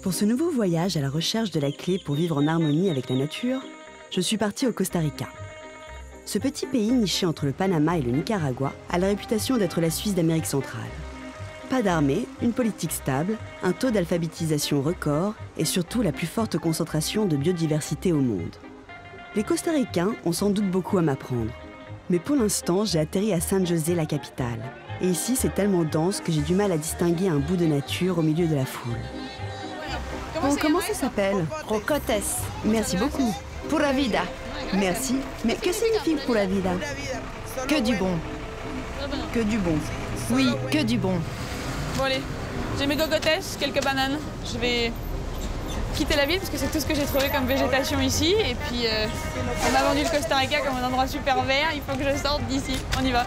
Pour ce nouveau voyage à la recherche de la clé pour vivre en harmonie avec la nature, je suis partie au Costa Rica. Ce petit pays niché entre le Panama et le Nicaragua a la réputation d'être la Suisse d'Amérique centrale. Pas d'armée, une politique stable, un taux d'alphabétisation record et surtout la plus forte concentration de biodiversité au monde. Les Costaricains ont sans doute beaucoup à m'apprendre. Mais pour l'instant, j'ai atterri à San José, la capitale. Et ici, c'est tellement dense que j'ai du mal à distinguer un bout de nature au milieu de la foule. Comment ça s'appelle? Rocotes. Merci beaucoup. Pura vida. Merci. Mais que signifie pura vida? Que du bon. Que du bon. Oui, que du bon. Bon allez, j'ai mes cocottes, quelques bananes. Je vais quitter la ville parce que c'est tout ce que j'ai trouvé comme végétation ici. Et puis on m'a vendu le Costa Rica comme un endroit super vert. Il faut que je sorte d'ici. On y va.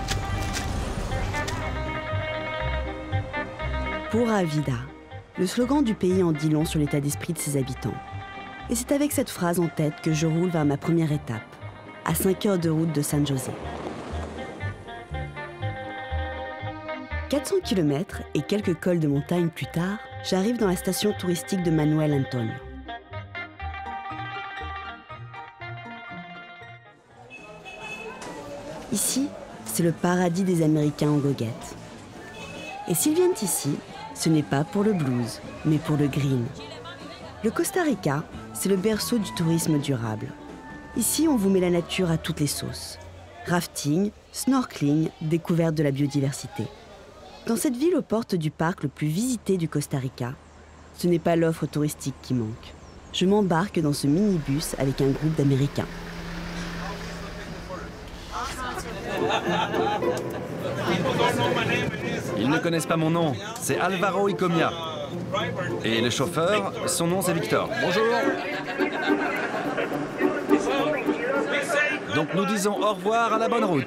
Pura vida. Le slogan du pays en dit long sur l'état d'esprit de ses habitants. Et c'est avec cette phrase en tête que je roule vers ma première étape, à 5 heures de route de San José. 400 km et quelques cols de montagne plus tard, j'arrive dans la station touristique de Manuel Antonio. Ici, c'est le paradis des Américains en goguette. Et s'ils viennent ici, ce n'est pas pour le blues, mais pour le green. Le Costa Rica, c'est le berceau du tourisme durable. Ici, on vous met la nature à toutes les sauces. Rafting, snorkeling, découverte de la biodiversité. Dans cette ville aux portes du parc le plus visité du Costa Rica, ce n'est pas l'offre touristique qui manque. Je m'embarque dans ce minibus avec un groupe d'Américains. Ils ne connaissent pas mon nom, c'est Alvaro Icomia. Et le chauffeur, son nom c'est Victor. Bonjour. Donc nous disons au revoir à la bonne route.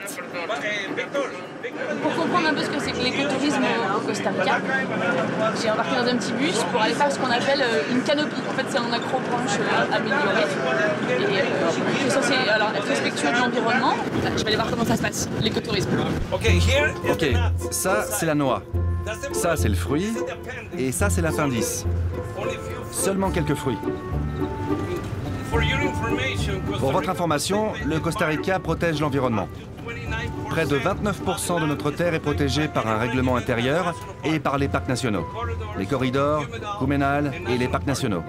Pour comprendre un peu ce que c'est que l'écotourisme au Costa Rica, j'ai embarqué dans un petit bus pour aller faire ce qu'on appelle une canopie. En fait, c'est un accrobranche amélioré. Et c'est censé être respectueux de l'environnement. Je vais aller voir comment ça se passe, l'écotourisme. Ok, ça c'est la noix. Ça c'est le fruit. Et ça c'est l'appendice. Seulement quelques fruits. Pour votre information, le Costa Rica protège l'environnement. Près de 29% de notre terre est protégée par un règlement intérieur et par les parcs nationaux. Les corridors, Cumenal et les parcs nationaux.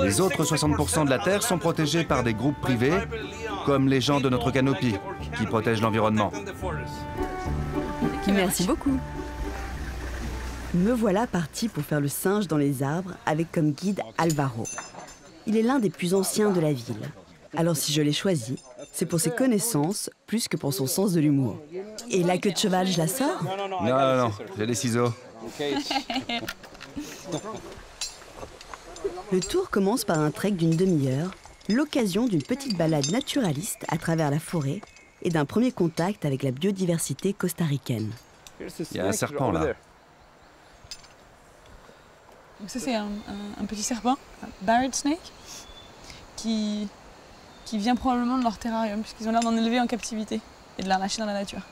Les autres 60% de la terre sont protégés par des groupes privés, comme les gens de notre canopie, qui protègent l'environnement. Merci beaucoup. Me voilà parti pour faire le singe dans les arbres avec comme guide Alvaro. Il est l'un des plus anciens de la ville. Alors si je l'ai choisi, c'est pour ses connaissances plus que pour son sens de l'humour. Et la queue de cheval, je la sors? Non, j'ai des ciseaux. Le tour commence par un trek d'une demi-heure, l'occasion d'une petite balade naturaliste à travers la forêt et d'un premier contact avec la biodiversité costaricaine. Il y a un serpent là. Donc ça c'est un petit serpent, un barred snake, qui vient probablement de leur terrarium, puisqu'ils ont l'air d'en élever en captivité et de la lâcher dans la nature.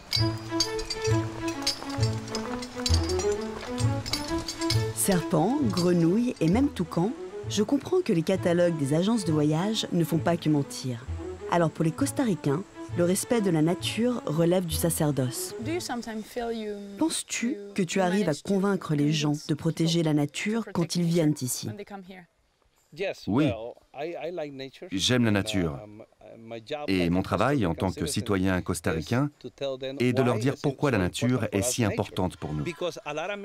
Serpents, grenouilles et même toucans, je comprends que les catalogues des agences de voyage ne font pas que mentir. Alors pour les Costaricains, le respect de la nature relève du sacerdoce. Penses-tu que tu arrives à convaincre les gens de protéger la nature quand ils viennent ici? Oui, j'aime la nature. Et mon travail en tant que citoyen costaricain est de leur dire pourquoi la nature est si importante pour nous.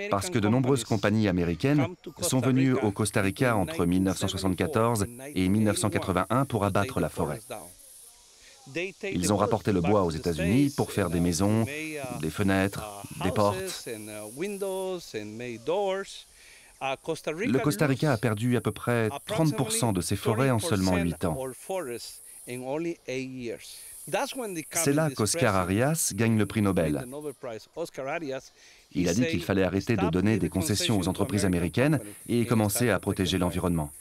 Parce que de nombreuses compagnies américaines sont venues au Costa Rica entre 1974 et 1981 pour abattre la forêt. Ils ont rapporté le bois aux États-Unis pour faire des maisons, des fenêtres, des portes. Le Costa Rica a perdu à peu près 30% de ses forêts en seulement 8 ans. C'est là qu'Oscar Arias gagne le prix Nobel. Il a dit qu'il fallait arrêter de donner des concessions aux entreprises américaines et commencer à protéger l'environnement.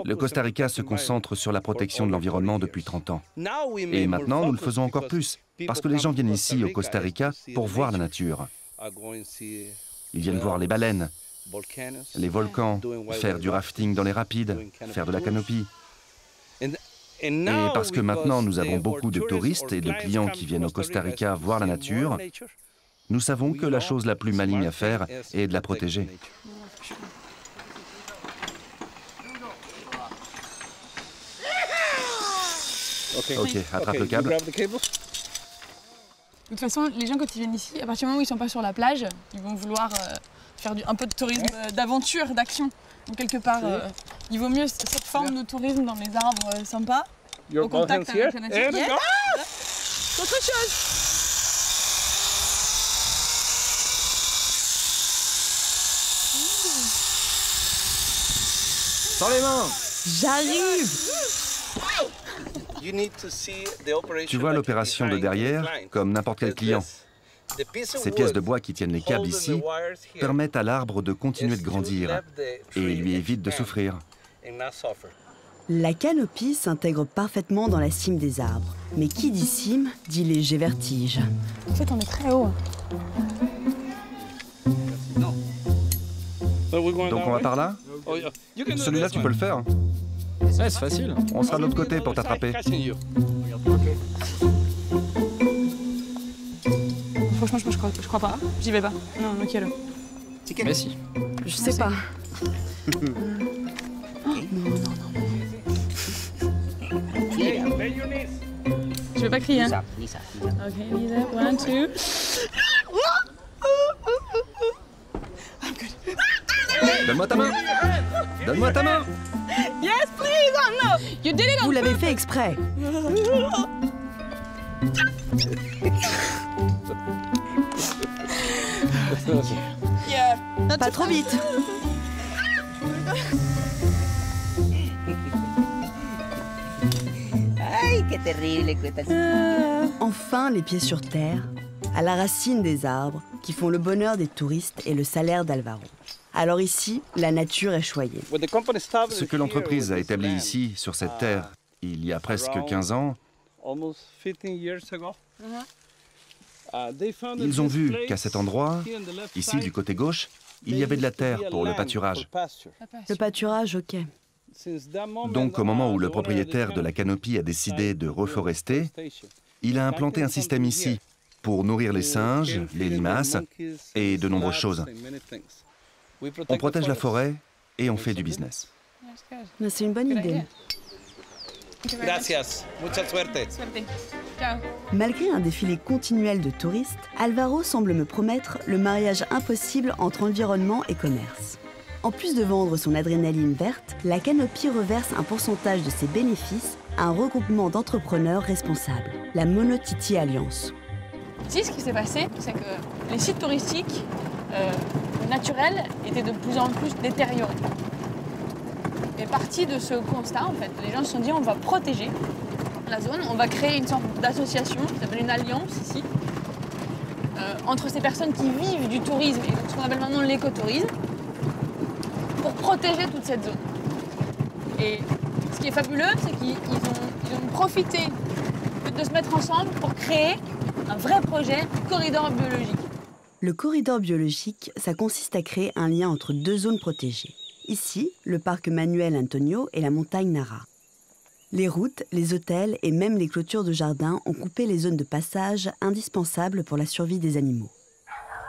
Le Costa Rica se concentre sur la protection de l'environnement depuis 30 ans. Et maintenant, nous le faisons encore plus, parce que les gens viennent ici, au Costa Rica, pour voir la nature. Ils viennent voir les baleines, les volcans, faire du rafting dans les rapides, faire de la canopie. Et parce que maintenant nous avons beaucoup de touristes et de clients qui viennent au Costa Rica voir la nature, nous savons que la chose la plus maligne à faire est de la protéger. Ok, attrape le câble. De toute façon, les gens, quand ils viennent ici, à partir du moment où ils ne sont pas sur la plage, ils vont vouloir faire un peu de tourisme d'aventure, d'action. Donc quelque part, il vaut mieux cette forme de tourisme dans les arbres sympas, au contact avec la nature. C'est autre chose. Sans les mains. J'arrive! Tu vois l'opération de derrière comme n'importe quel client. Ces pièces de bois qui tiennent les câbles ici permettent à l'arbre de continuer de grandir et lui évitent de souffrir. La canopie s'intègre parfaitement dans la cime des arbres. Mais qui dit cime, dit léger vertige. En fait, on est très haut. Donc on va par là? Celui-là, tu peux le faire. Ouais, c'est facile. On sera de l'autre côté pour t'attraper. Franchement, je crois pas. J'y vais pas. Non, ok, alors. Mais si. Je sais pas. Je vais pas crier. Hein. Ok, Lisa, 1, 2. Donne-moi ta main. Donne-moi ta main. Yes, please! Oh no! You did it on Vous l'avez fait exprès. Yeah. Pas trop vite. Ay, qué terrible cuesta. Enfin, les pieds sur terre, à la racine des arbres, qui font le bonheur des touristes et le salaire d'Alvaro. Alors ici, la nature est choyée. Ce que l'entreprise a établi ici, sur cette terre, il y a presque 15 ans, ils ont vu qu'à cet endroit, ici du côté gauche, il y avait de la terre pour le pâturage. Le pâturage, ok. Donc au moment où le propriétaire de la canopie a décidé de reforester, il a implanté un système ici pour nourrir les singes, les limaces et de nombreuses choses. On protège la forêt et on fait du business. Mais c'est une bonne idée. Gracias. Mucha suerte. Ciao. Malgré un défilé continuel de touristes, Alvaro semble me promettre le mariage impossible entre environnement et commerce. En plus de vendre son adrénaline verte, la canopie reverse un pourcentage de ses bénéfices à un regroupement d'entrepreneurs responsables, la Monotiti Alliance. Ici, ce qui s'est passé, c'est que les sites touristiques naturels étaient de plus en plus détériorés. Et parti de ce constat, en fait, les gens se sont dit on va protéger la zone, on va créer une sorte d'association qui s'appelle une alliance ici, entre ces personnes qui vivent du tourisme et ce qu'on appelle maintenant l'écotourisme, pour protéger toute cette zone. Et ce qui est fabuleux, c'est qu'ils ont profité de se mettre ensemble pour créer un vrai projet corridor biologique. Le corridor biologique, ça consiste à créer un lien entre deux zones protégées. Ici, le parc Manuel Antonio et la montagne Nara. Les routes, les hôtels et même les clôtures de jardins ont coupé les zones de passage indispensables pour la survie des animaux.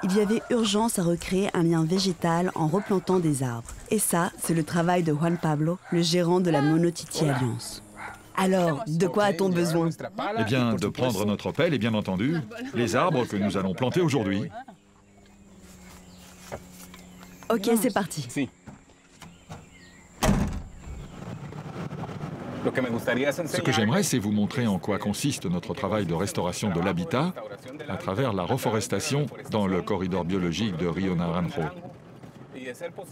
Il y avait urgence à recréer un lien végétal en replantant des arbres. Et ça, c'est le travail de Juan Pablo, le gérant de la Monotiti Alliance. Alors, de quoi a-t-on besoin? Eh bien, de prendre notre pelle et bien entendu, les arbres que nous allons planter aujourd'hui. Ok, c'est parti. Ce que j'aimerais, c'est vous montrer en quoi consiste notre travail de restauration de l'habitat à travers la reforestation dans le corridor biologique de Rio Naranjo.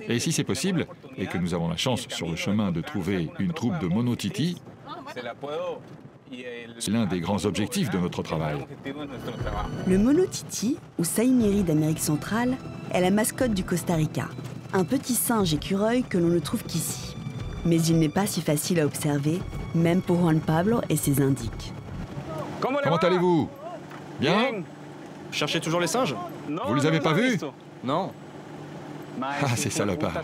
Et si c'est possible, et que nous avons la chance sur le chemin de trouver une troupe de Monotiti, c'est l'un des grands objectifs de notre travail. Le Monotiti, ou saïmiri d'Amérique centrale, est la mascotte du Costa Rica. Un petit singe écureuil que l'on ne trouve qu'ici. Mais il n'est pas si facile à observer, même pour Juan Pablo et ses indiques. Comment allez-vous? Bien? Cherchez toujours les singes? Vous les avez pas vus? Non. Ah, ces salopards.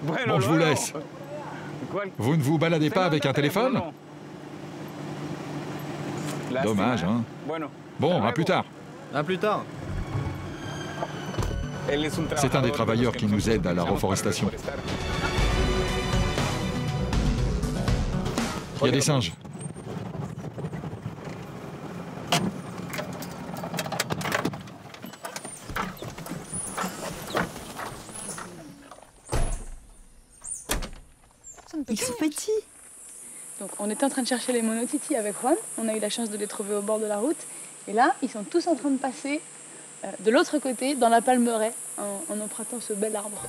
Bon, je vous laisse. Vous ne vous baladez pas avec un téléphone? Dommage, hein? Bon, à plus tard. À plus tard. C'est un des travailleurs qui nous aide à la reforestation. Il y a des singes. Ils sont petits. Donc on était en train de chercher les monotitis avec Juan. On a eu la chance de les trouver au bord de la route. Et là, ils sont tous en train de passer de l'autre côté, dans la palmeraie, en empruntant ce bel arbre.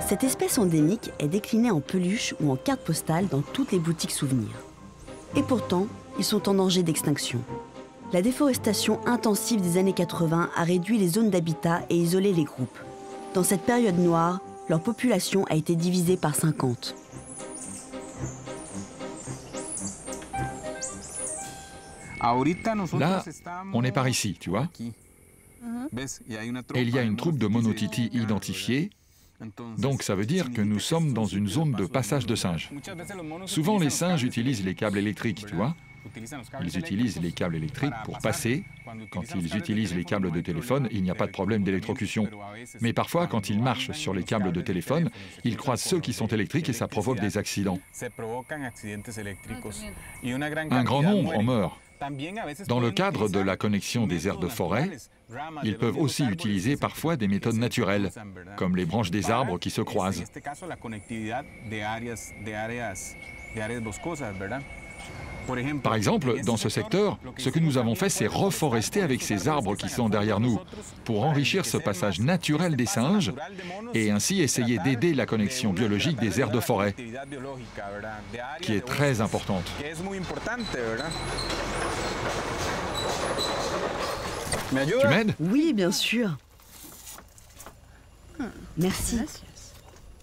Cette espèce endémique est déclinée en peluche ou en carte postale dans toutes les boutiques souvenirs. Et pourtant, ils sont en danger d'extinction. La déforestation intensive des années 80 a réduit les zones d'habitat et isolé les groupes. Dans cette période noire, leur population a été divisée par 50. Là, on est par ici, tu vois. Et il y a une troupe de monotitis identifiés. Donc ça veut dire que nous sommes dans une zone de passage de singes. Souvent les singes utilisent les câbles électriques, tu vois. Ils utilisent les câbles électriques pour passer. Quand ils utilisent les câbles de téléphone, il n'y a pas de problème d'électrocution. Mais parfois, quand ils marchent sur les câbles de téléphone, ils croisent ceux qui sont électriques et ça provoque des accidents. Un grand nombre en meurt. Dans le cadre de la connexion des aires de forêt, ils peuvent aussi utiliser parfois des méthodes naturelles, comme les branches des arbres qui se croisent. Par exemple, dans ce secteur, ce que nous avons fait, c'est reforester avec ces arbres qui sont derrière nous, pour enrichir ce passage naturel des singes et ainsi essayer d'aider la connexion biologique des aires de forêt, qui est très importante. Tu m'aides? Oui, bien sûr. Merci.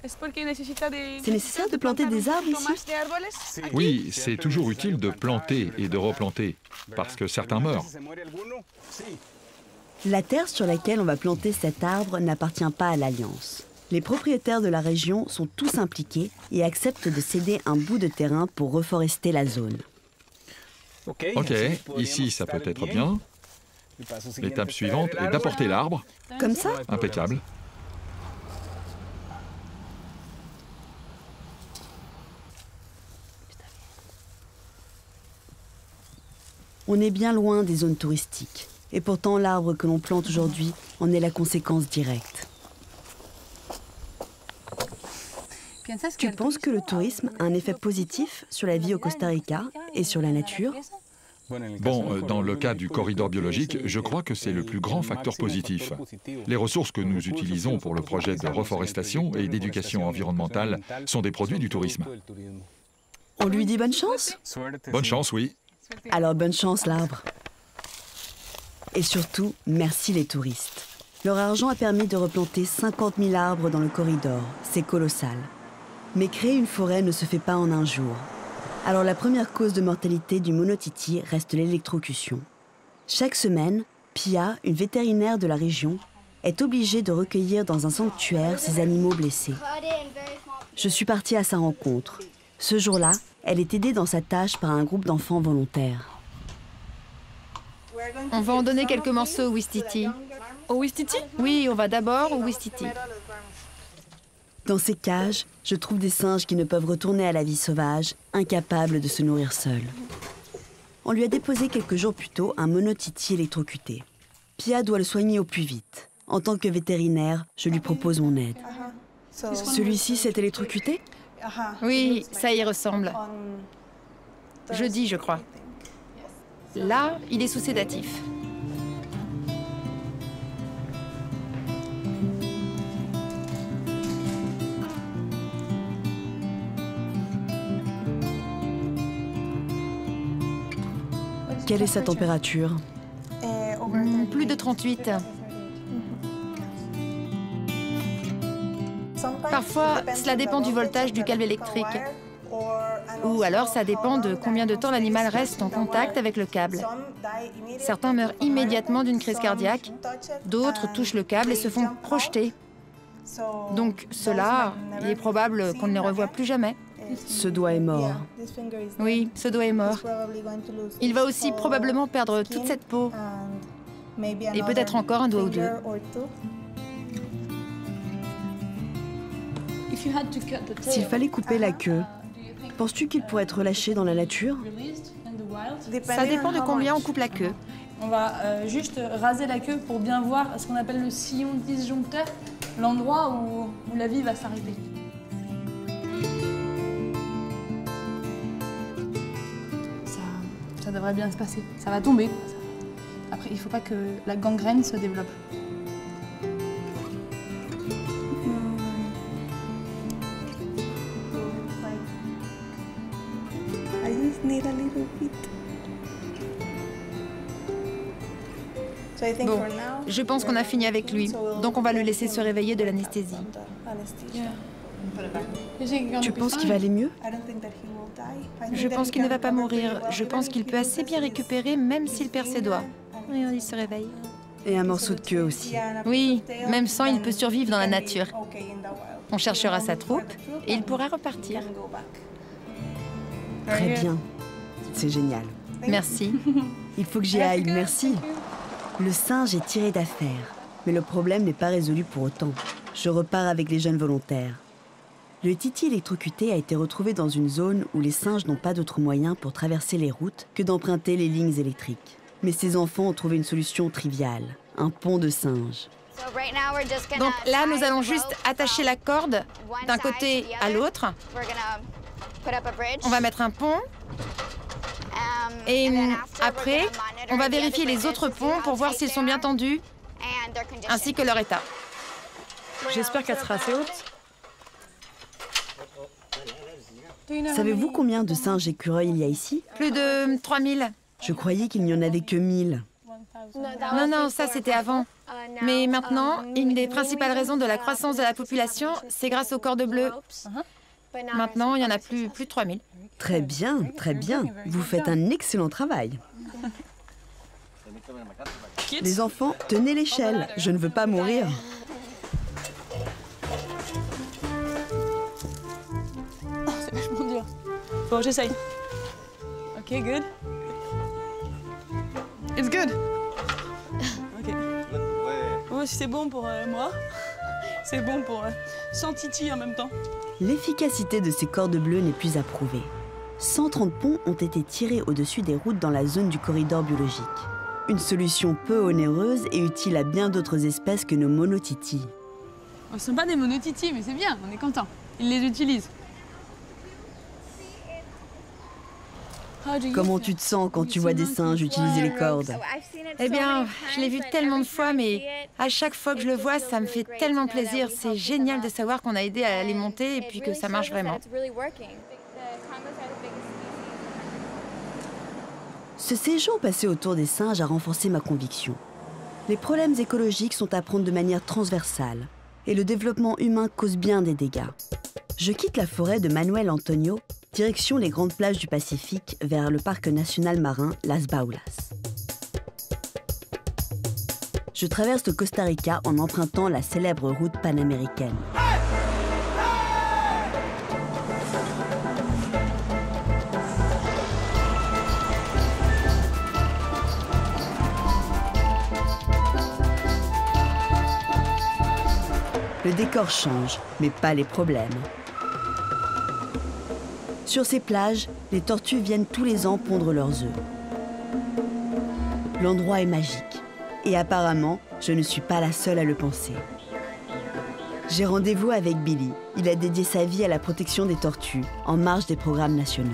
C'est nécessaire de planter des arbres ici? Oui, c'est toujours utile de planter et de replanter, parce que certains meurent. La terre sur laquelle on va planter cet arbre n'appartient pas à l'Alliance. Les propriétaires de la région sont tous impliqués et acceptent de céder un bout de terrain pour reforester la zone. Ok, ici ça peut être bien. L'étape suivante est d'apporter l'arbre. Comme ça? Impeccable. On est bien loin des zones touristiques. Et pourtant, l'arbre que l'on plante aujourd'hui en est la conséquence directe. Tu penses que le tourisme a un effet positif sur la vie au Costa Rica et sur la nature? Bon, dans le cas du corridor biologique, je crois que c'est le plus grand facteur positif. Les ressources que nous utilisons pour le projet de reforestation et d'éducation environnementale sont des produits du tourisme. On lui dit bonne chance? Bonne chance, oui. Alors bonne chance, l'arbre. Et surtout, merci les touristes. Leur argent a permis de replanter 50 000 arbres dans le corridor. C'est colossal. Mais créer une forêt ne se fait pas en un jour. Alors la première cause de mortalité du monotiti reste l'électrocution. Chaque semaine, Pia, une vétérinaire de la région, est obligée de recueillir dans un sanctuaire ces animaux blessés. Je suis partie à sa rencontre. Ce jour-là, elle est aidée dans sa tâche par un groupe d'enfants volontaires. On va en donner quelques morceaux au Ouistiti. Au Ouistiti? Oui, on va d'abord au Ouistiti. Dans ces cages, je trouve des singes qui ne peuvent retourner à la vie sauvage, incapables de se nourrir seuls. On lui a déposé quelques jours plus tôt un monotiti électrocuté. Pia doit le soigner au plus vite. En tant que vétérinaire, je lui propose mon aide. Celui-ci s'est électrocuté? Oui, ça y ressemble. Jeudi, je crois. Là, il est sous sédatif. Quelle est sa température? Plus de 38. Parfois, cela dépend du voltage du câble électrique. Ou alors ça dépend de combien de temps l'animal reste en contact avec le câble. Certains meurent immédiatement d'une crise cardiaque, d'autres touchent le câble et se font projeter. Donc ceux-là, il est probable qu'on ne les revoie plus jamais. Ce doigt est mort. Oui, ce doigt est mort. Il va aussi probablement perdre toute cette peau. Et peut-être encore un doigt ou deux. S'il fallait couper la queue, penses-tu qu'il pourrait être relâché dans la nature? Ça dépend de combien on coupe la queue. On va juste raser la queue pour bien voir ce qu'on appelle le sillon disjoncteur, l'endroit où la vie va s'arrêter. Ça devrait bien se passer. Ça va tomber. Après, il ne faut pas que la gangrène se développe. Bon, je pense qu'on a fini avec lui, donc on va le laisser se réveiller de l'anesthésie. Tu penses qu'il va aller mieux? Je pense qu'il ne va pas mourir. Je pense qu'il peut assez bien récupérer, même s'il perd ses doigts. Regarde, il se réveille. Et un morceau de queue aussi. Oui, même sans, il peut survivre dans la nature. On cherchera sa troupe et il pourra repartir. Très bien. C'est génial. Merci. Il faut que j'y aille, merci. Le singe est tiré d'affaire. Mais le problème n'est pas résolu pour autant. Je repars avec les jeunes volontaires. Le Titi électrocuté a été retrouvé dans une zone où les singes n'ont pas d'autre moyen pour traverser les routes que d'emprunter les lignes électriques. Mais ces enfants ont trouvé une solution triviale, un pont de singes. Donc là, nous allons juste attacher la corde d'un côté à l'autre. On va mettre un pont. Et après, on va vérifier les autres ponts pour voir s'ils sont bien tendus, ainsi que leur état. J'espère qu'elle sera assez haute. Savez-vous combien de singes écureuils il y a ici? Plus de 3000. Je croyais qu'il n'y en avait que 1000. Non, non, ça c'était avant. Mais maintenant, une des principales raisons de la croissance de la population, c'est grâce aux cordes bleues. Maintenant, il n'y en a plus de 3000. Très bien, très bien. Vous faites un excellent travail. Les enfants, tenez l'échelle. Je ne veux pas mourir. C'est vachement dur. Bon, j'essaye. Ok, good. It's good. Ok. Oh, si c'est bon pour moi, c'est bon pour 100 titis en même temps. L'efficacité de ces cordes bleues n'est plus à prouver. 130 ponts ont été tirés au-dessus des routes dans la zone du corridor biologique. Une solution peu onéreuse et utile à bien d'autres espèces que nos monotitis. Ce ne sont pas des monotitis, mais c'est bien, on est content. Ils les utilisent. Comment tu te sens quand tu vois des singes utiliser les cordes? Eh bien, je l'ai vu tellement de fois, mais à chaque fois que je le vois, ça me fait tellement plaisir. C'est génial de savoir qu'on a aidé à les monter et puis que ça marche vraiment. Ce séjour passé autour des singes a renforcé ma conviction. Les problèmes écologiques sont à prendre de manière transversale et le développement humain cause bien des dégâts. Je quitte la forêt de Manuel Antonio, direction les grandes plages du Pacifique vers le parc national marin Las Baulas. Je traverse le Costa Rica en empruntant la célèbre route panaméricaine. Le décor change, mais pas les problèmes. Sur ces plages, les tortues viennent tous les ans pondre leurs œufs. L'endroit est magique. Et apparemment, je ne suis pas la seule à le penser. J'ai rendez-vous avec Billy. Il a dédié sa vie à la protection des tortues, en marge des programmes nationaux.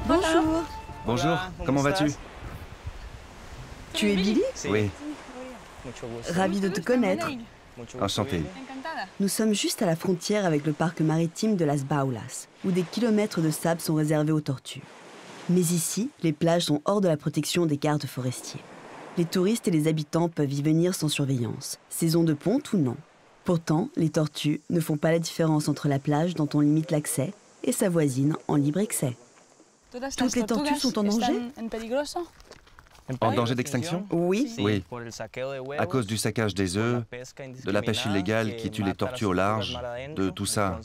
Bonjour. Bonjour, comment vas-tu? Tu es Billy? Oui, Ravi de te connaître. enchanté. Nous sommes juste à la frontière avec le parc maritime de Las Baulas, où des kilomètres de sable sont réservés aux tortues. Mais ici, les plages sont hors de la protection des gardes forestiers. Les touristes et les habitants peuvent y venir sans surveillance, saison de ponte ou non. Pourtant, les tortues ne font pas la différence entre la plage dont on limite l'accès et sa voisine en libre excès. Toutes les tortues sont en danger? En danger d'extinction? Oui. Oui. À cause du saccage des œufs, de la pêche illégale qui tue les tortues au large, de tout ça.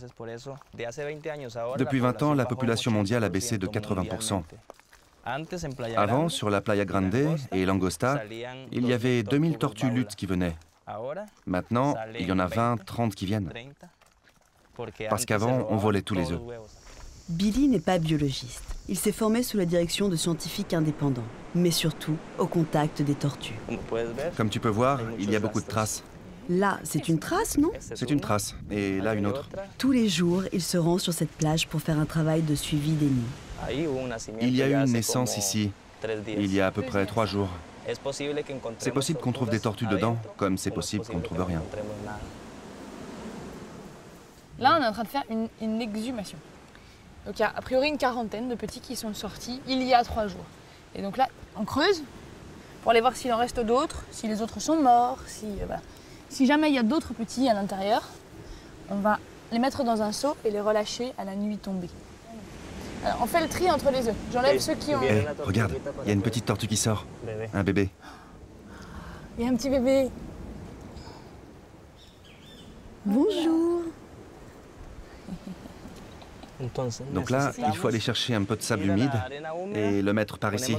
Depuis 20 ans, la population mondiale a baissé de 80%. Avant, sur la Playa Grande et Langosta, il y avait 2000 tortues luttes qui venaient. Maintenant, il y en a 20, 30 qui viennent. Parce qu'avant, on volait tous les œufs. Billy n'est pas biologiste. Il s'est formé sous la direction de scientifiques indépendants, mais surtout au contact des tortues. Comme tu peux voir, il y a beaucoup de traces. Là, c'est une trace, non? C'est une trace, et là une autre. Tous les jours, il se rend sur cette plage pour faire un travail de suivi des nids. Il y a eu une naissance ici, il y a à peu près 3 jours. C'est possible qu'on trouve des tortues dedans, comme c'est possible qu'on ne trouve rien. Là, on est en train de faire une exhumation. Donc il y a a priori une quarantaine de petits qui sont sortis il y a 3 jours. Et donc là, on creuse pour aller voir s'il en reste d'autres, si les autres sont morts, si jamais il y a d'autres petits à l'intérieur, on va les mettre dans un seau et les relâcher à la nuit tombée. Alors, on fait le tri entre les œufs. J'enlève ceux qui ont... Regarde, il y a une petite tortue qui sort. Un bébé. Il y a un petit bébé. Bonjour. Donc là, il faut aller chercher un peu de sable humide et le mettre par ici.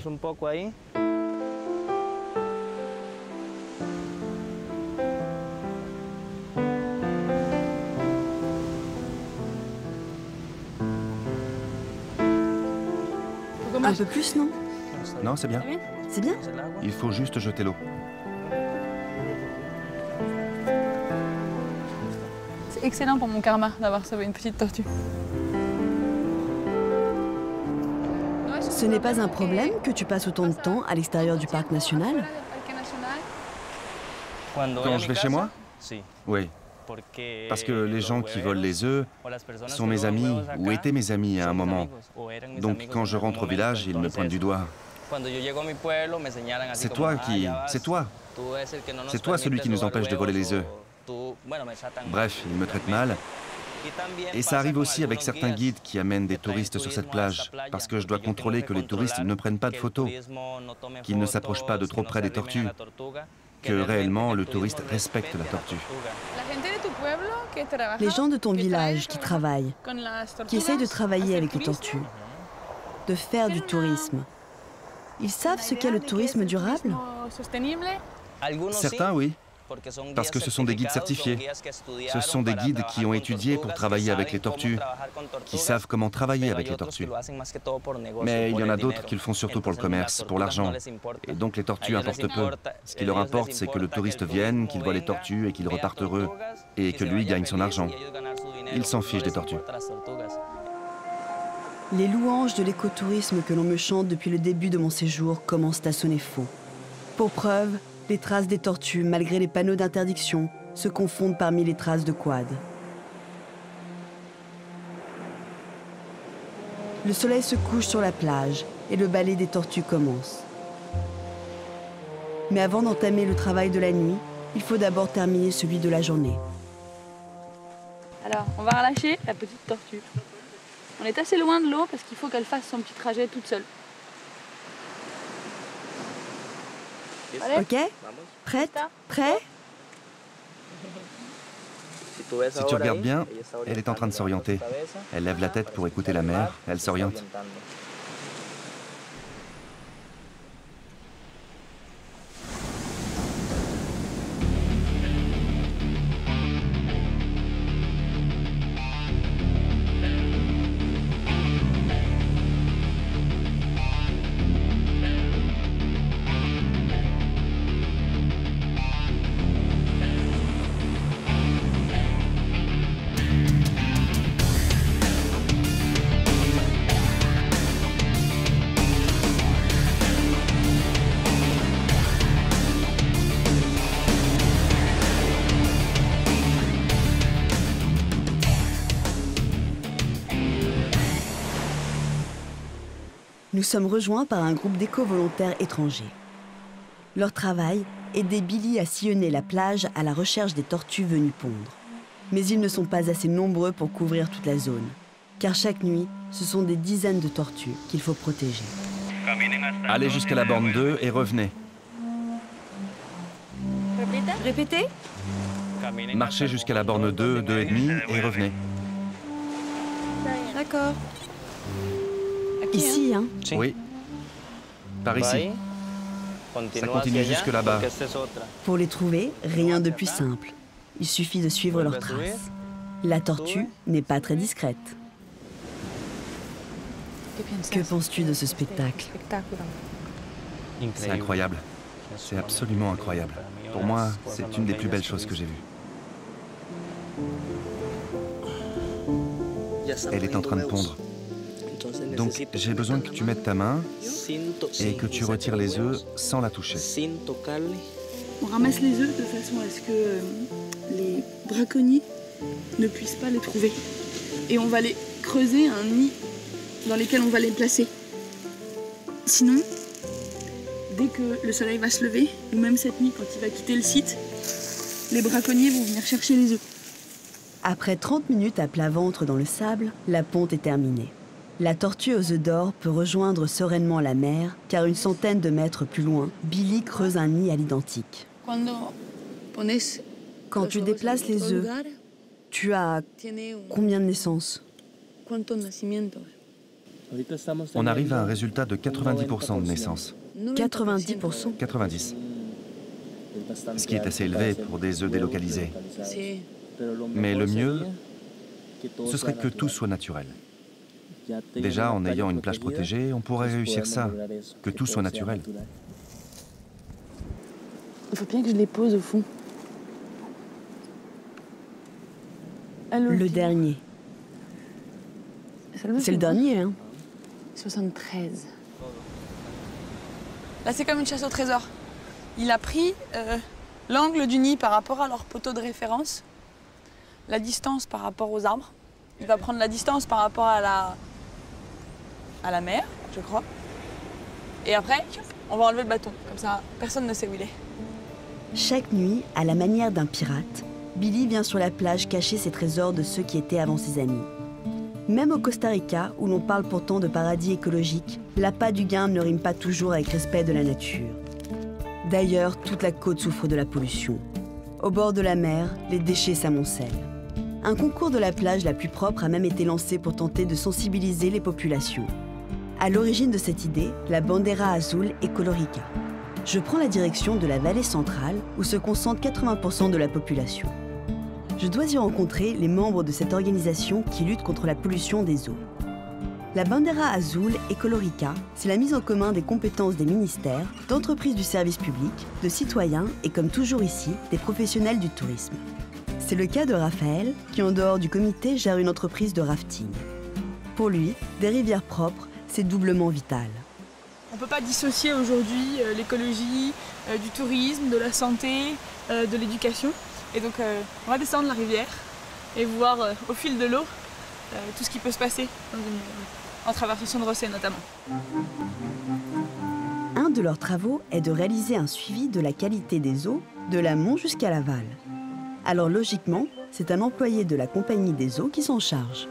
Un peu plus, non? Non, c'est bien. C'est bien? Il faut juste jeter l'eau. C'est excellent pour mon karma d'avoir sauvé une petite tortue. Ce n'est pas un problème que tu passes autant de temps à l'extérieur du parc national? Quand je vais chez moi? Oui. Parce que les gens qui volent les œufs sont mes amis ou étaient mes amis à un moment. Donc quand je rentre au village, ils me pointent du doigt. C'est toi qui... C'est toi. C'est toi celui qui nous empêche de voler les œufs. Bref, ils me traitent mal. Et ça arrive aussi avec certains guides qui amènent des touristes sur cette plage, parce que je dois contrôler que les touristes ne prennent pas de photos, qu'ils ne s'approchent pas de trop près des tortues, que réellement le touriste respecte la tortue. Les gens de ton village qui travaillent, qui essayent de travailler avec les tortues, de faire du tourisme, ils savent ce qu'est le tourisme durable? Certains, oui. Parce que ce sont des guides certifiés. Ce sont des guides qui ont étudié pour travailler avec les tortues, qui savent comment travailler avec les tortues. Mais il y en a d'autres qui le font surtout pour le commerce, pour l'argent. Et donc les tortues importent peu. Ce qui leur importe, c'est que le touriste vienne, qu'il voit les tortues et qu'il reparte heureux, et que lui gagne son argent. Ils s'en fichent des tortues. Les louanges de l'écotourisme que l'on me chante depuis le début de mon séjour commencent à sonner faux. Pour preuve, les traces des tortues, malgré les panneaux d'interdiction, se confondent parmi les traces de quads. Le soleil se couche sur la plage et le balai des tortues commence. Mais avant d'entamer le travail de la nuit, il faut d'abord terminer celui de la journée. Alors, on va relâcher la petite tortue. On est assez loin de l'eau parce qu'il faut qu'elle fasse son petit trajet toute seule. Ok? Prête? Prêt? Si tu regardes bien, elle est en train de s'orienter. Elle lève la tête pour écouter la mer, elle s'oriente. Nous sommes rejoints par un groupe d'éco-volontaires étrangers. Leur travail, aider Billy à sillonner la plage à la recherche des tortues venues pondre. Mais ils ne sont pas assez nombreux pour couvrir toute la zone. car chaque nuit, ce sont des dizaines de tortues qu'il faut protéger. Allez jusqu'à la borne 2 et revenez. Répétez. Marchez jusqu'à la borne 2, 2,5 et revenez. D'accord. Ici, hein? Oui. Par ici. Ça continue jusque là-bas. Pour les trouver, rien de plus simple. Il suffit de suivre leurs traces. La tortue n'est pas très discrète. Que penses-tu de ce spectacle? C'est incroyable. C'est absolument incroyable. Pour moi, c'est une des plus belles choses que j'ai vues. Elle est en train de pondre. Donc, j'ai besoin que tu mettes ta main et que tu retires les œufs sans la toucher. On ramasse les œufs de façon à ce que les braconniers ne puissent pas les trouver. Et on va les creuser un nid dans lequel on va les placer. Sinon, dès que le soleil va se lever, ou même cette nuit quand il va quitter le site, les braconniers vont venir chercher les œufs. Après 30 minutes à plat ventre dans le sable, la ponte est terminée. La tortue aux œufs d'or peut rejoindre sereinement la mer, car une centaine de mètres plus loin, Billy creuse un nid à l'identique. Quand tu déplaces les œufs, tu as combien de naissances? On arrive à un résultat de 90% de naissance. 90%? 90. Ce qui est assez élevé pour des œufs délocalisés. Mais le mieux, ce serait que tout soit naturel. Déjà, en ayant une plage protégée, on pourrait réussir ça, que tout soit naturel. Il faut bien que je les pose au fond. Le dernier. C'est le dernier, hein? 73. Là, c'est comme une chasse au trésor. Il a pris l'angle du nid par rapport à leur poteau de référence, la distance par rapport aux arbres. Il va prendre la distance par rapport à la mer, je crois. Et après, on va enlever le bâton. Comme ça, personne ne sait où il est. Chaque nuit, à la manière d'un pirate, Billy vient sur la plage cacher ses trésors de ceux qui étaient avant ses amis. Même au Costa Rica, où l'on parle pourtant de paradis écologique, l'appât du gain ne rime pas toujours avec respect de la nature. D'ailleurs, toute la côte souffre de la pollution. Au bord de la mer, les déchets s'amoncellent. Un concours de la plage la plus propre a même été lancé pour tenter de sensibiliser les populations. À l'origine de cette idée, la Bandera Azul Ecológica. Je prends la direction de la vallée centrale, où se concentre 80% de la population. Je dois y rencontrer les membres de cette organisation qui lutte contre la pollution des eaux. La Bandera Azul Ecológica, c'est la mise en commun des compétences des ministères, d'entreprises du service public, de citoyens et, comme toujours ici, des professionnels du tourisme. C'est le cas de Raphaël, qui en dehors du comité gère une entreprise de rafting. Pour lui, des rivières propres, c'est doublement vital. On ne peut pas dissocier aujourd'hui l'écologie, du tourisme, de la santé, de l'éducation. Et donc on va descendre la rivière et voir au fil de l'eau tout ce qui peut se passer en traversation de Rossé notamment. Un de leurs travaux est de réaliser un suivi de la qualité des eaux de l'amont jusqu'à l'aval. Alors logiquement, c'est un employé de la compagnie des eaux qui s'en charge.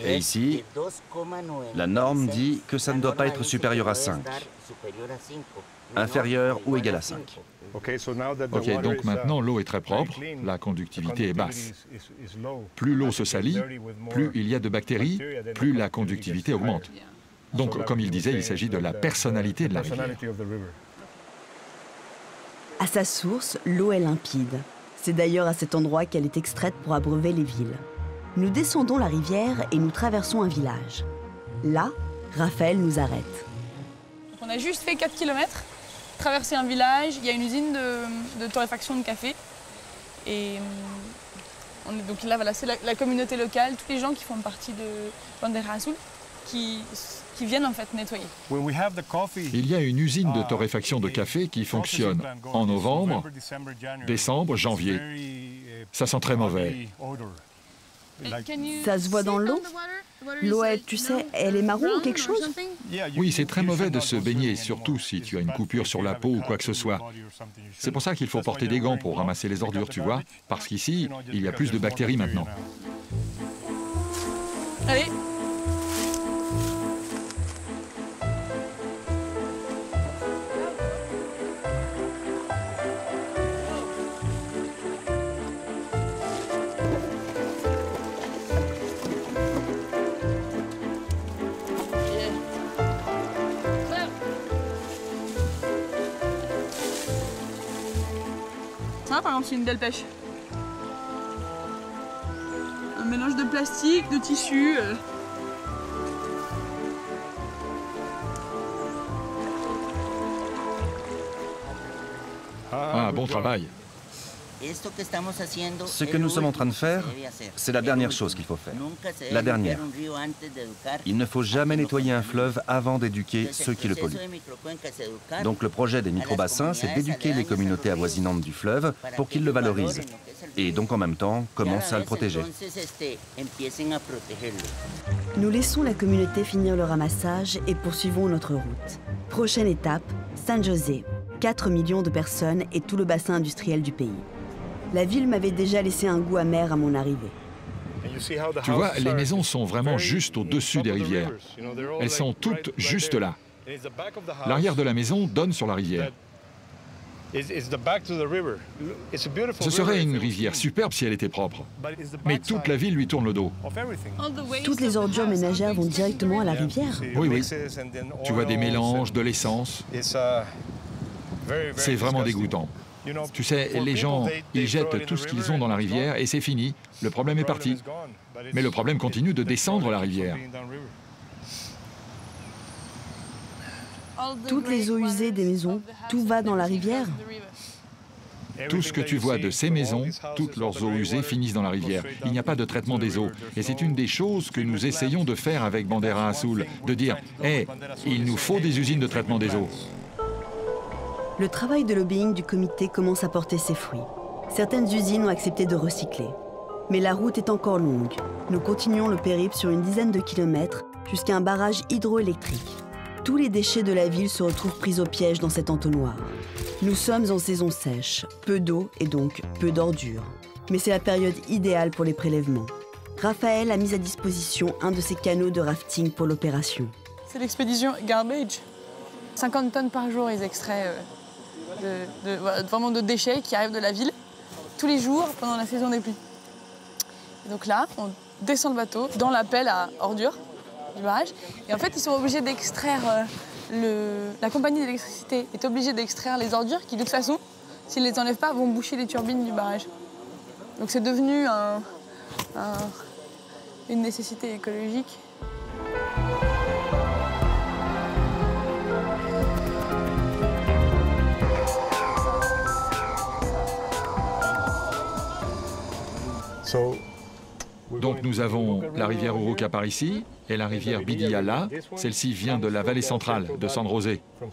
Et ici, la norme dit que ça ne doit pas être supérieur à 5. Inférieur ou égal à 5. Ok, donc maintenant l'eau est très propre, la conductivité est basse. Plus l'eau se salit, plus il y a de bactéries, plus la conductivité augmente. Donc, comme il disait, il s'agit de la personnalité de la rivière. À sa source, l'eau est limpide. C'est d'ailleurs à cet endroit qu'elle est extraite pour abreuver les villes. Nous descendons la rivière et nous traversons un village. Là, Raphaël nous arrête. On a juste fait 4 km, traversé un village, il y a une usine de torréfaction de café. Et donc là, voilà, c'est la communauté locale, tous les gens qui font partie de Bandera Azul qui viennent en fait nettoyer. Il y a une usine de torréfaction de café qui fonctionne en novembre, décembre, janvier. Ça sent très mauvais. Ça se voit dans l'eau? L'eau, tu sais, elle est marron ou quelque chose? Oui, c'est très mauvais de se baigner, surtout si tu as une coupure sur la peau ou quoi que ce soit. C'est pour ça qu'il faut porter des gants pour ramasser les ordures, tu vois, parce qu'ici, il y a plus de bactéries maintenant. Allez. Ça, par exemple, c'est une belle pêche. Un mélange de plastique, de tissu. Ah, bon travail. Ce que nous sommes en train de faire, c'est la dernière chose qu'il faut faire. La dernière. Il ne faut jamais nettoyer un fleuve avant d'éduquer ceux qui le polluent. Donc le projet des microbassins, c'est d'éduquer les communautés avoisinantes du fleuve pour qu'ils le valorisent. Et donc en même temps, commencent à le protéger. Nous laissons la communauté finir le ramassage et poursuivons notre route. Prochaine étape, San José. 4 millions de personnes et tout le bassin industriel du pays. La ville m'avait déjà laissé un goût amer à mon arrivée. Tu vois, les maisons sont vraiment juste au-dessus des rivières. Elles sont toutes juste là. L'arrière de la maison donne sur la rivière. Ce serait une rivière superbe si elle était propre. Mais toute la ville lui tourne le dos. Toutes les ordures ménagères vont directement à la rivière. Oui, oui. Tu vois des mélanges, de l'essence. C'est vraiment dégoûtant. Tu sais, les gens, ils jettent tout ce qu'ils ont dans la rivière et c'est fini. Le problème est parti. Mais le problème continue de descendre la rivière. Toutes les eaux usées des maisons, tout va dans la rivière. Tout ce que tu vois de ces maisons, toutes leurs eaux usées finissent dans la rivière. Il n'y a pas de traitement des eaux. Et c'est une des choses que nous essayons de faire avec Bandera Azul, de dire « Hey, il nous faut des usines de traitement des eaux ». Le travail de lobbying du comité commence à porter ses fruits. Certaines usines ont accepté de recycler. Mais la route est encore longue. Nous continuons le périple sur une dizaine de kilomètres jusqu'à un barrage hydroélectrique. Tous les déchets de la ville se retrouvent pris au piège dans cet entonnoir. Nous sommes en saison sèche, peu d'eau et donc peu d'ordures. Mais c'est la période idéale pour les prélèvements. Raphaël a mis à disposition un de ses canots de rafting pour l'opération. C'est l'expédition Garbage. 50 tonnes par jour, ils extraient vraiment de déchets qui arrivent de la ville tous les jours pendant la saison des pluies. Et donc là, on descend le bateau dans la pelle à ordures du barrage. Et en fait, ils sont obligés d'extraire, la compagnie d'électricité est obligée d'extraire les ordures qui, de toute façon, s'ils ne les enlèvent pas, vont boucher les turbines du barrage. Donc c'est devenu une nécessité écologique. Donc nous avons la rivière Uruca par ici et la rivière Bidia là. Celle-ci vient de la vallée centrale de San José. On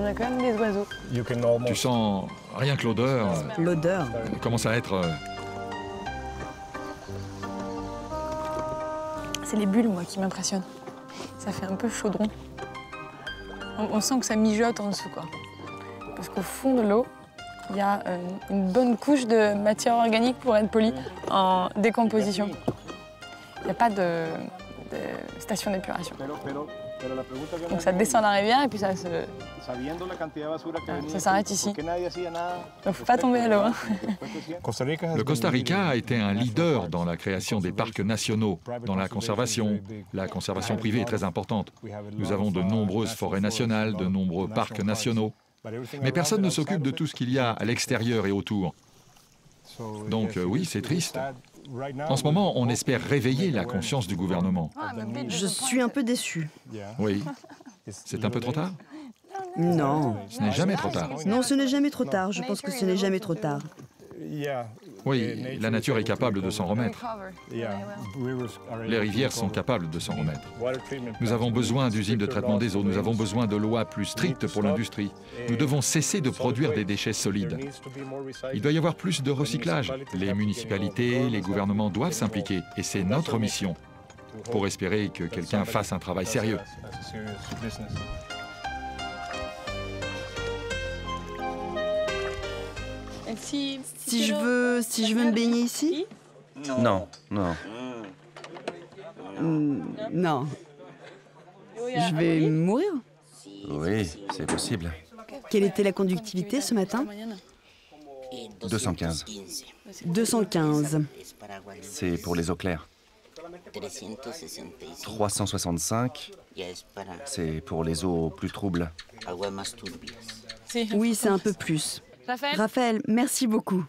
a quand même des oiseaux. Tu sens rien que l'odeur. L'odeur. Commence à être... C'est les bulles, moi, qui m'impressionnent. Ça fait un peu chaudron. On sent que ça mijote en dessous, quoi. Parce qu'au fond de l'eau, il y a une bonne couche de matière organique, pour être poli, en décomposition. Il n'y a pas de station d'épuration. Donc ça descend la rivière et puis ça s'arrête ici. Donc il ne faut pas tomber à l'eau. Le Costa Rica a été un leader dans la création des parcs nationaux, dans la conservation. La conservation privée est très importante. Nous avons de nombreuses forêts nationales, de nombreux parcs nationaux. Mais personne ne s'occupe de tout ce qu'il y a à l'extérieur et autour. Donc oui, c'est triste. En ce moment, on espère réveiller la conscience du gouvernement. Je suis un peu déçue. Oui. C'est un peu trop tard? Non. Ce n'est jamais trop tard. Non, ce n'est jamais trop tard. Je pense que ce n'est jamais trop tard. Oui, la nature est capable de s'en remettre. Les rivières sont capables de s'en remettre. Nous avons besoin d'usines de traitement des eaux, nous avons besoin de lois plus strictes pour l'industrie. Nous devons cesser de produire des déchets solides. Il doit y avoir plus de recyclage. Les municipalités, les gouvernements doivent s'impliquer et c'est notre mission pour espérer que quelqu'un fasse un travail sérieux. Si je veux me baigner ici? Non, non. Non. Je vais mourir? Oui, c'est possible. Quelle était la conductivité ce matin? 215. 215. C'est pour les eaux claires. 365, c'est pour les eaux plus troubles. Oui, c'est un peu plus. Raphaël, merci beaucoup.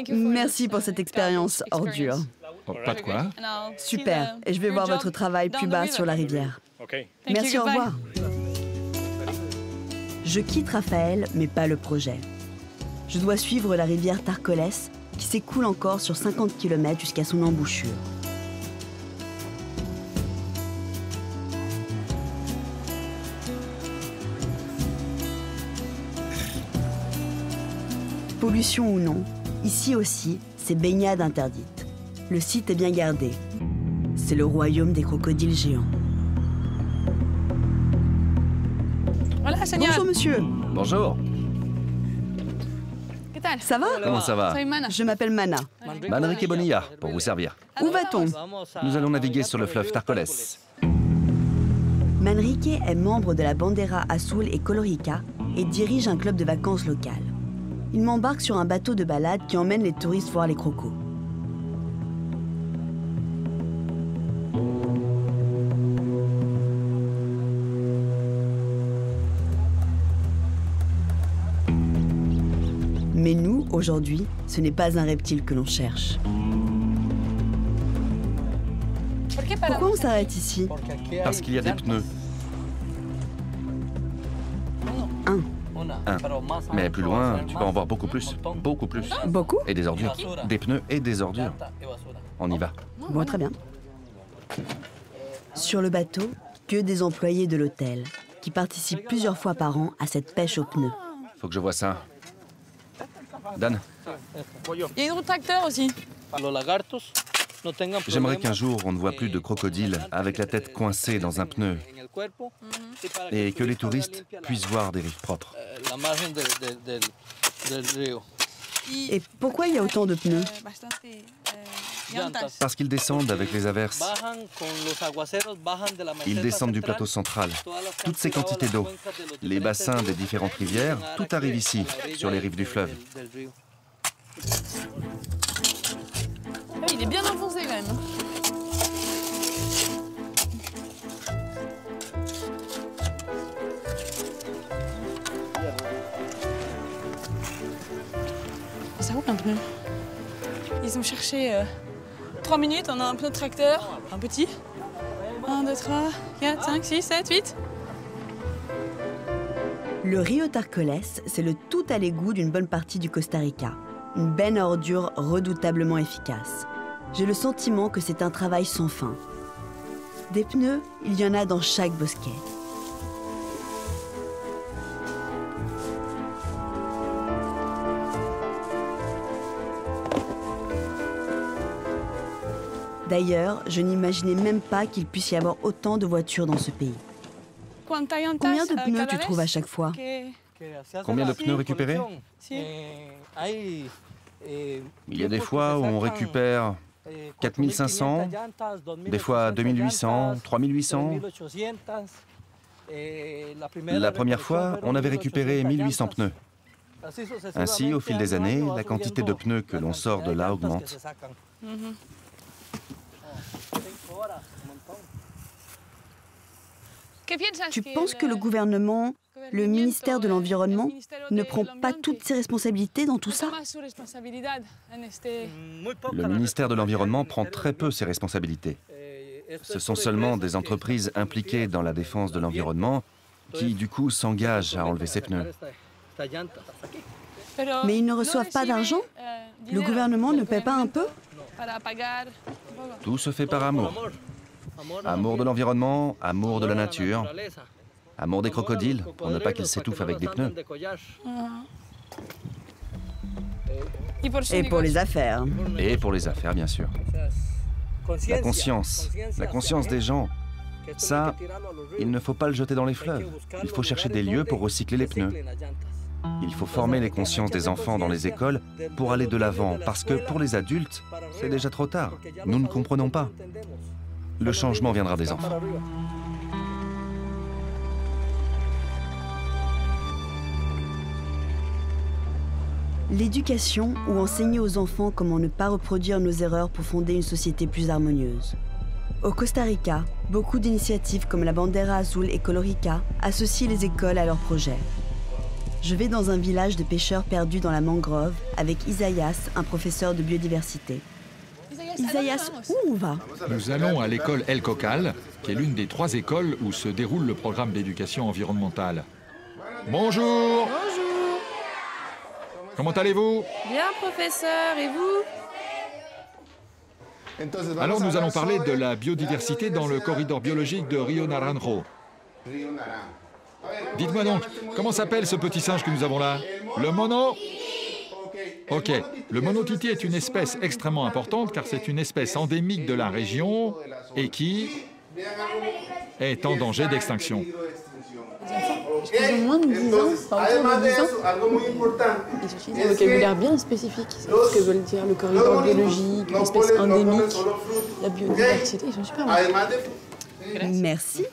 Merci pour cette expérience ordure. Oh, pas de quoi. Super. Et je vais voir votre travail plus bas sur la rivière. Merci, au revoir. Je quitte Raphaël, mais pas le projet. Je dois suivre la rivière Tarcolès, qui s'écoule encore sur 50 km jusqu'à son embouchure. Pollution ou non, ici aussi, c'est baignade interdite. Le site est bien gardé. C'est le royaume des crocodiles géants. Hola, señor. Bonjour monsieur. Bonjour. Ça va? Comment ça va? Je m'appelle Mana. Manrique Bonilla, pour vous servir. Où va-t-on? Nous allons naviguer sur le fleuve Tarcolès. Manrique est membre de la Bandera Azul et Colorica et dirige un club de vacances local. Il m'embarque sur un bateau de balade qui emmène les touristes voir les crocos. Mais nous, aujourd'hui, ce n'est pas un reptile que l'on cherche. Pourquoi on s'arrête ici? Parce qu'il y a des pneus. Un. Mais plus loin, tu vas en voir beaucoup plus. Beaucoup plus. Beaucoup? Et des ordures. Des pneus et des ordures. On y va. Bon, très bien. Sur le bateau, que des employés de l'hôtel, qui participent plusieurs fois par an à cette pêche aux pneus. Faut que je vois ça. Dan, Il y a une route tracteur aussi. j'aimerais qu'un jour on ne voit plus de crocodiles avec la tête coincée dans un pneu et que les touristes puissent voir des rives propres. Et pourquoi il y a autant de pneus? Parce qu'ils descendent avec les averses. Ils descendent du plateau central. Toutes ces quantités d'eau, les bassins des différentes rivières, tout arrive ici, sur les rives du fleuve. Il est bien enfoncé quand même. Ça roule un pneu. Ils ont cherché 3 minutes, on a un pneu de tracteur, un petit. 1, 2, 3, 4, 5, 6, 7, 8. Le Rio Tarcolès, c'est le tout à l'égout d'une bonne partie du Costa Rica. Une benne à ordures redoutablement efficace. J'ai le sentiment que c'est un travail sans fin. Des pneus, il y en a dans chaque bosquet. D'ailleurs, je n'imaginais même pas qu'il puisse y avoir autant de voitures dans ce pays. Combien de pneus tu trouves à chaque fois? Combien de pneus récupérés? Il y a des fois où on récupère 4500, des fois 2800, 3800. La première fois, on avait récupéré 1800 pneus. Ainsi, au fil des années, la quantité de pneus que l'on sort de là augmente. Tu penses que le gouvernement, le ministère de l'Environnement, ne prend pas toutes ses responsabilités dans tout ça? Le ministère de l'Environnement prend très peu ses responsabilités. Ce sont seulement des entreprises impliquées dans la défense de l'environnement qui, du coup, s'engagent à enlever ces pneus. Mais ils ne reçoivent pas d'argent? Le gouvernement ne paie pas un peu? Tout se fait par amour. Amour de l'environnement, amour de la nature, amour des crocodiles, pour ne pas qu'ils s'étouffent avec des pneus. Et pour les affaires. Et pour les affaires, bien sûr. La conscience des gens, ça, il ne faut pas le jeter dans les fleuves. Il faut chercher des lieux pour recycler les pneus. Il faut former les consciences des enfants dans les écoles pour aller de l'avant, parce que pour les adultes, c'est déjà trop tard. Nous ne comprenons pas. Le changement viendra des enfants. L'éducation ou enseigner aux enfants comment ne pas reproduire nos erreurs pour fonder une société plus harmonieuse. Au Costa Rica, beaucoup d'initiatives comme la Bandera Azul et Colorica associent les écoles à leurs projets. Je vais dans un village de pêcheurs perdus dans la mangrove avec Isaïas, un professeur de biodiversité. Isaïas, où on va? Nous allons à l'école El Cocal, qui est l'une des 3 écoles où se déroule le programme d'éducation environnementale. Bonjour! Bonjour. Comment allez-vous? Bien, professeur, et vous? Alors nous allons parler de la biodiversité dans le corridor biologique de Rio Naranjo. Dites-moi donc, comment s'appelle ce petit singe que nous avons là? Le mono? Ok, le monotiti est une espèce extrêmement importante car c'est une espèce endémique de la région et qui est en danger d'extinction. Ils ont moins de 10 ans, enfin autour de 10 ans. Ils utilisent un vocabulaire bien spécifique. Ils savent ce que veulent dire le corridor biologique, l'espèce endémique, la biodiversité. Ils sont super bons. Merci.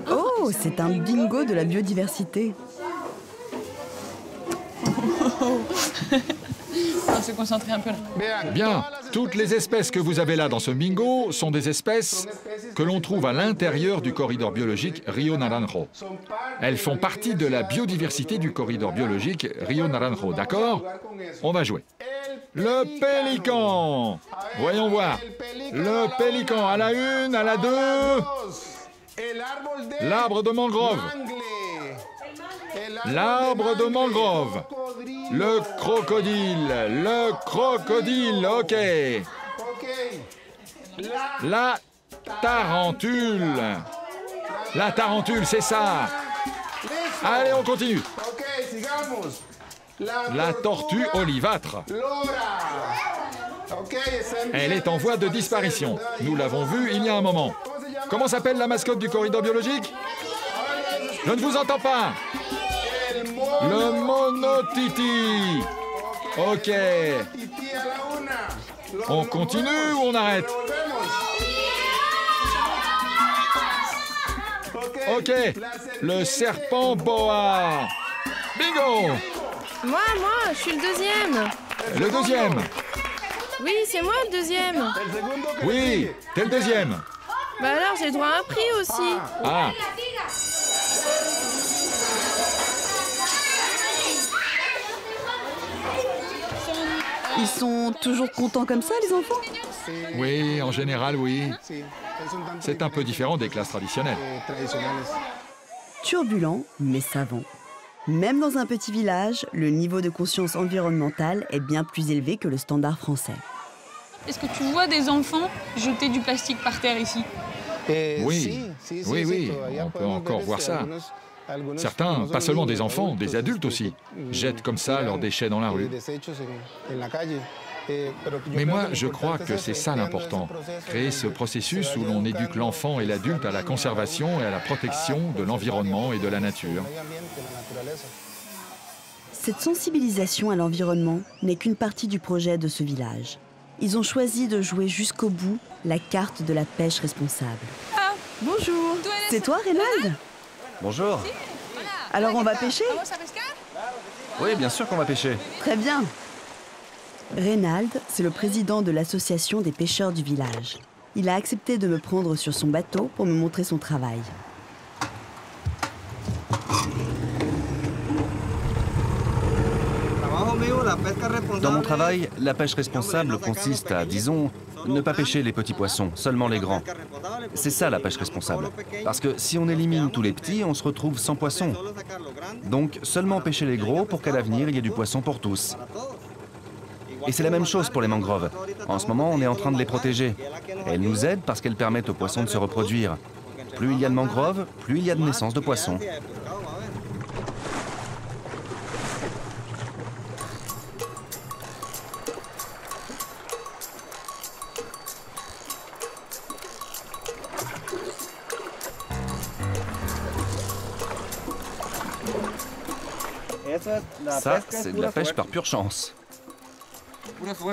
Oh, c'est un bingo de la biodiversité. On va se concentrer un peu là. Bien, toutes les espèces que vous avez là dans ce bingo sont des espèces que l'on trouve à l'intérieur du corridor biologique Rio Naranjo. Elles font partie de la biodiversité du corridor biologique Rio Naranjo, d'accord? On va jouer. Le pélican! Voyons voir. Le pélican à la 1, à la 2. L'arbre de mangrove. L'arbre de mangrove. Le crocodile, ok. La tarentule. La tarentule, c'est ça. Allez, on continue. La tortue olivâtre. Elle est en voie de disparition. Nous l'avons vue il y a un moment. Comment s'appelle la mascotte du corridor biologique? Je ne vous entends pas. Le monotiti. Ok. On continue ou on arrête? Ok. Le serpent boa. Bingo. Moi, je suis le deuxième. Le deuxième. Oui, c'est moi le deuxième. Oui, t'es le deuxième. Bah alors, j'ai droit à un prix aussi. Ah. Ils sont toujours contents comme ça, les enfants? Oui, en général, oui. C'est un peu différent des classes traditionnelles. Turbulent, mais savant. Même dans un petit village, le niveau de conscience environnementale est bien plus élevé que le standard français. Est-ce que tu vois des enfants jeter du plastique par terre ici? Oui, on peut encore voir ça. Certains, pas seulement des enfants, des adultes aussi, jettent comme ça leurs déchets dans la rue. Mais moi, je crois que c'est ça l'important, créer ce processus où l'on éduque l'enfant et l'adulte à la conservation et à la protection de l'environnement et de la nature. Cette sensibilisation à l'environnement n'est qu'une partie du projet de ce village. Ils ont choisi de jouer jusqu'au bout la carte de la pêche responsable. Ah, bonjour. C'est toi, Reynald? Bonjour. Alors on va pêcher? Oui, bien sûr qu'on va pêcher. Très bien. Reynald, c'est le président de l'association des pêcheurs du village. Il a accepté de me prendre sur son bateau pour me montrer son travail. Dans mon travail, la pêche responsable consiste à, disons, ne pas pêcher les petits poissons, seulement les grands. C'est ça la pêche responsable. Parce que si on élimine tous les petits, on se retrouve sans poissons. Donc seulement pêcher les gros pour qu'à l'avenir, il y ait du poisson pour tous. Et c'est la même chose pour les mangroves. En ce moment, on est en train de les protéger. Elles nous aident parce qu'elles permettent aux poissons de se reproduire. Plus il y a de mangroves, plus il y a de naissance de poissons. Ça, c'est de la pêche par pure chance.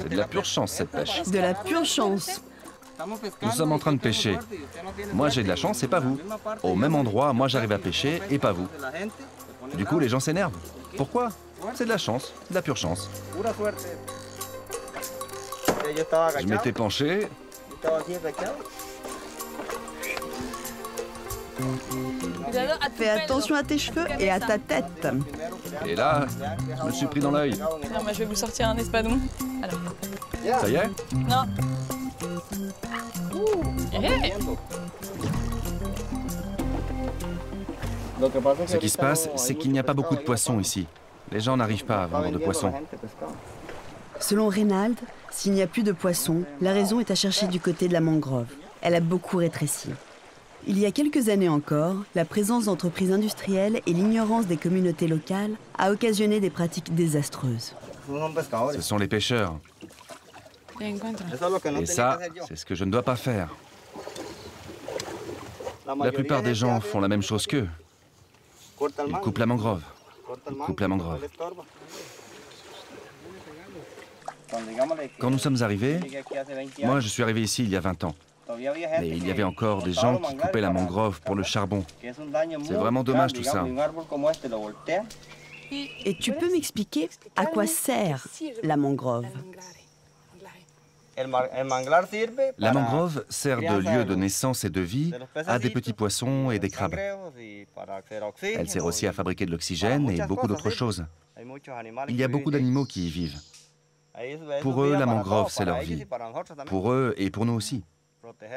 C'est de la pure chance, cette pêche. De la pure chance. Nous sommes en train de pêcher. Moi, j'ai de la chance et pas vous. Au même endroit, moi, j'arrive à pêcher et pas vous. Du coup, les gens s'énervent. Pourquoi? C'est de la chance, de la pure chance. Je m'étais penché. Fais attention à tes cheveux et à ta tête. Et là, je me suis pris dans l'œil. Moi, je vais vous sortir un espadon. Alors. Ça y est? Non. Ce qui se passe, c'est qu'il n'y a pas beaucoup de poissons ici. Les gens n'arrivent pas à vendre de poissons. Selon Reynald, s'il n'y a plus de poissons, la raison est à chercher du côté de la mangrove. Elle a beaucoup rétréci. Il y a quelques années encore, la présence d'entreprises industrielles et l'ignorance des communautés locales a occasionné des pratiques désastreuses. Ce sont les pêcheurs. Et ça, c'est ce que je ne dois pas faire. La plupart des gens font la même chose qu'eux. Ils coupent la mangrove. Ils coupent la mangrove. Quand nous sommes arrivés, moi je suis arrivé ici il y a 20 ans. Mais il y avait encore des gens qui coupaient la mangrove pour le charbon. C'est vraiment dommage tout ça. Et tu peux m'expliquer à quoi sert la mangrove? La mangrove sert de lieu de naissance et de vie à des petits poissons et des crabes. Elle sert aussi à fabriquer de l'oxygène et beaucoup d'autres choses. Il y a beaucoup d'animaux qui y vivent. Pour eux, la mangrove, c'est leur vie. Pour eux et pour nous aussi.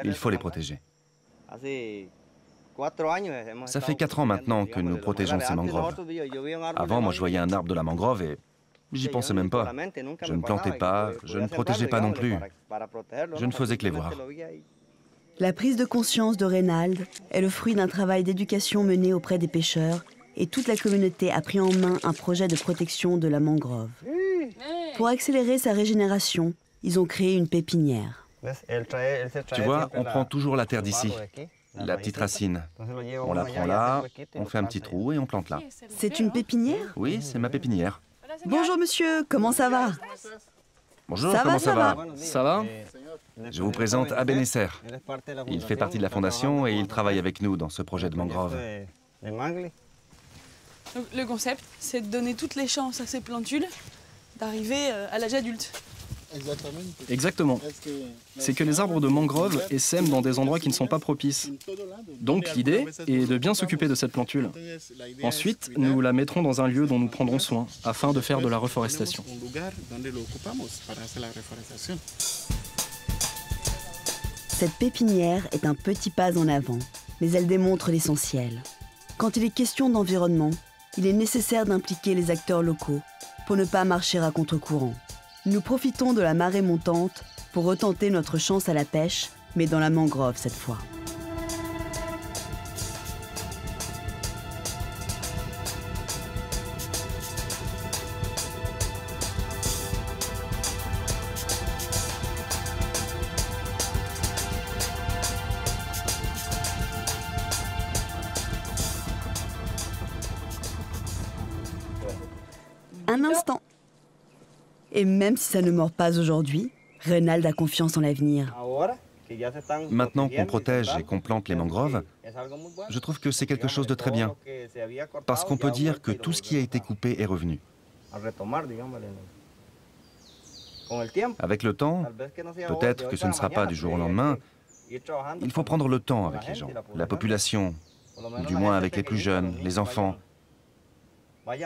Il faut les protéger. Ça fait 4 ans maintenant que nous protégeons ces mangroves. Avant, moi, je voyais un arbre de la mangrove et j'y pensais même pas. Je ne plantais pas, je ne protégeais pas non plus. Je ne faisais que les voir. La prise de conscience de Reynald est le fruit d'un travail d'éducation mené auprès des pêcheurs et toute la communauté a pris en main un projet de protection de la mangrove. Pour accélérer sa régénération, ils ont créé une pépinière. Tu vois, on prend toujours la terre d'ici, la petite racine. On la prend là, on fait un petit trou et on plante là. C'est une pépinière? Oui, c'est ma pépinière. Bonjour monsieur, comment ça va? Bonjour, comment ça va? Ça va? Je vous présente Abenesser. Il fait partie de la fondation et il travaille avec nous dans ce projet de mangrove. Donc, le concept, c'est de donner toutes les chances à ces plantules d'arriver à l'âge adulte. Exactement. C'est que les arbres de mangrove essaiment dans des endroits qui ne sont pas propices. Donc l'idée est de bien s'occuper de cette plantule. Ensuite, nous la mettrons dans un lieu dont nous prendrons soin, afin de faire de la reforestation. Cette pépinière est un petit pas en avant, mais elle démontre l'essentiel. Quand il est question d'environnement, il est nécessaire d'impliquer les acteurs locaux pour ne pas marcher à contre-courant. Nous profitons de la marée montante pour retenter notre chance à la pêche, mais dans la mangrove cette fois. Un instant. Et même si ça ne mord pas aujourd'hui, Reynald a confiance en l'avenir. Maintenant qu'on protège et qu'on plante les mangroves, je trouve que c'est quelque chose de très bien. Parce qu'on peut dire que tout ce qui a été coupé est revenu. Avec le temps, peut-être que ce ne sera pas du jour au lendemain, il faut prendre le temps avec les gens, la population, du moins avec les plus jeunes, les enfants.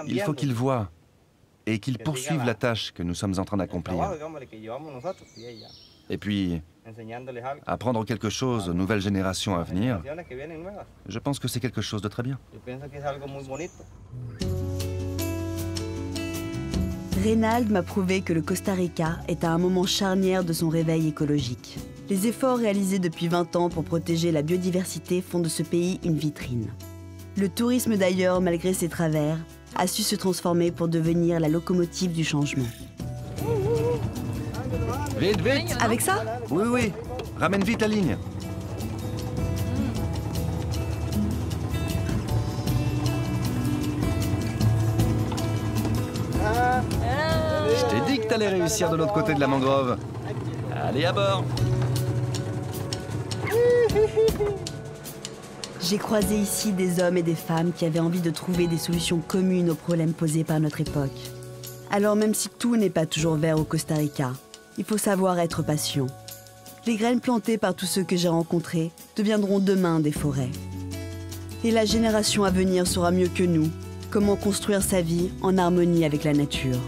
Il faut qu'ils voient et qu'ils poursuivent la tâche que nous sommes en train d'accomplir. Et puis, apprendre quelque chose aux nouvelles générations à venir, je pense que c'est quelque chose de très bien. Reynald m'a prouvé que le Costa Rica est à un moment charnière de son réveil écologique. Les efforts réalisés depuis 20 ans pour protéger la biodiversité font de ce pays une vitrine. Le tourisme d'ailleurs, malgré ses travers, a su se transformer pour devenir la locomotive du changement. Vite, vite! Avec ça? Oui, oui. Ramène vite la ligne. Je t'ai dit que t'allais réussir de l'autre côté de la mangrove. Allez à bord. J'ai croisé ici des hommes et des femmes qui avaient envie de trouver des solutions communes aux problèmes posés par notre époque. Alors même si tout n'est pas toujours vert au Costa Rica, il faut savoir être patient. Les graines plantées par tous ceux que j'ai rencontrés deviendront demain des forêts. Et la génération à venir saura mieux que nous comment construire sa vie en harmonie avec la nature.